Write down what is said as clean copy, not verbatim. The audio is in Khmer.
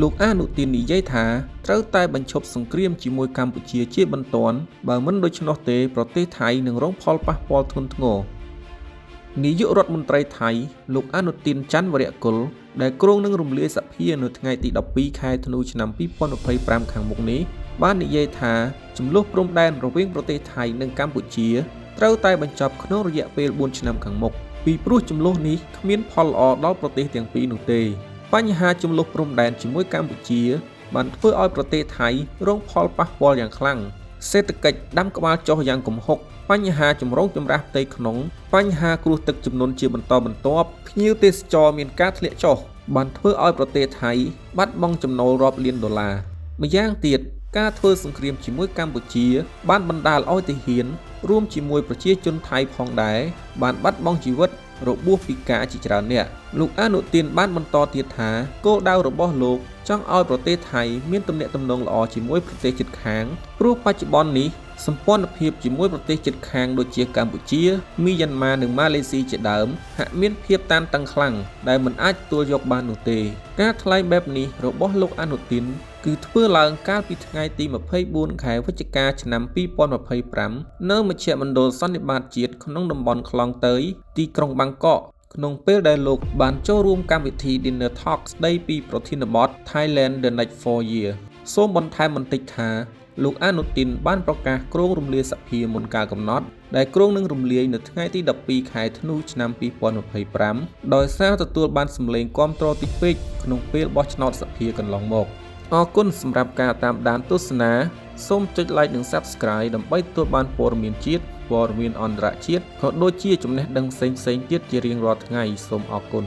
លោកអនុទាននិយាយថាត្រូវតែបញ្ឈប់សង្គ្រាមជាមួយកម្ពុជាជាបន្ទាន់បើមិនដូច្នោះទេប្រទេសថៃនឹងរងផលប៉ះពាល់ធ្ងន់ធ្ងរនាយករដ្ឋមន្ត្រីថៃលោកអនុទានច័ន្ទវរៈគុលដែលគ្រោងនឹងរំលាយសភានៅថ្ងៃទី12ខែធ្នូឆ្នាំ2025ខាងមុខនេះបាននិយាយថាជម្លោះព្រំដែនរវាងប្រទេសថៃនិងកម្ពុជាត្រូវតែបញ្ចប់ក្នុងរយៈពេល4ឆ្នាំខាងមុខពីព្រោះជម្លោះនេះគ្មានផលល្អដល់ប្រទេសទាំងពីរនោះទេបញ្ហាជម្លោះព្រំដែនជាមួយកម្ពុជាបានធ្វើឲ្យប្រទេសថៃរងផលប៉ះពាល់យ៉ាងខ្លាំងសេដ្ឋកិច្ចដាំក្បាលចុះយ៉ាងគំហុកបញ្ហាចម្រូងចម្រាសផ្ទៃក្នុងបញ្ហាគ្រោះទឹកជំនន់ជាបន្តបន្ទាប់ភ្ញៀវទេសចរមានការធ្លាក់ចុះបានធ្វើឲ្យប្រទេសថៃបាត់បង់ចំណូលរាប់លានដុល្លារម្យ៉ាងទៀតការធ្វើសង្គ្រាមជាមួយកម្ពុជាបានបណ្ដាលឲ្យទាហានរួមជាមួយប្រជាជនថៃផងដែរបានបាត់បង់ជីវិតរបួសពិការជាច្រើនអ្នកលោកអនុទានបានបន្តទៀតថាគោលដៅរបស់លោកចង់ឲ្យប្រទេសថៃមានទំនាក់ទំនងល្អជាមួយប្រទេសជិតខាងព្រោះបច្ចុប្បន្ននេះសម្ព័ន្ធភាពជាមួយប្រទេសជិតខាងដូចជាកម្ពុជាមីយ៉ាន់ម៉ានិងម៉ាឡេស៊ីជាដើមហាក់មានភាពតានតឹងខ្លាំងដែលមិនអាចទទួលយកបាននោះទេការថ្លែងបែបនេះរបស់លោកអនុទានគឺធ្វើឡើងកាលពីថ្ងៃទី24ខែវិច្ឆិកាឆ្នាំ2025នៅមជ្ឈមណ្ឌលសន្និបាតជាតិក្នុងតំបន់ខ្លងតើយទីក្រុងបាងកកក្នុងពេលដែលលោកបានចូលរួមកម្មវិធី Dinner Talk ស្ដីពីប្រធានបទ Thailand the Next 4 Year សូមបន្ថែមបន្តិចថាលោកអនុទានបានប្រកាសគ្រោងរំលាយសភាមុនកាលកំណត់ដែលគ្រោងនឹងរំលាយនៅថ្ងៃទី12ខែធ្នូឆ្នាំ2025ដោយសារទទួលបានសម្លេងគាំទ្រតិចពេកក្នុងពេលបោះឆ្នោតសភាកន្លងមកអរគុណសម្រាប់ការតាមដានទស្សនាសូមចុច like និង Subscribe ដើម្បីទទួលបានព័ត៌មានជាតិព័ត៌មានអន្តរជាតិក៏ដូចជាចំណេះដឹងផ្សេងៗទៀតជារៀងរាល់ថ្ងៃសូមអរគុណ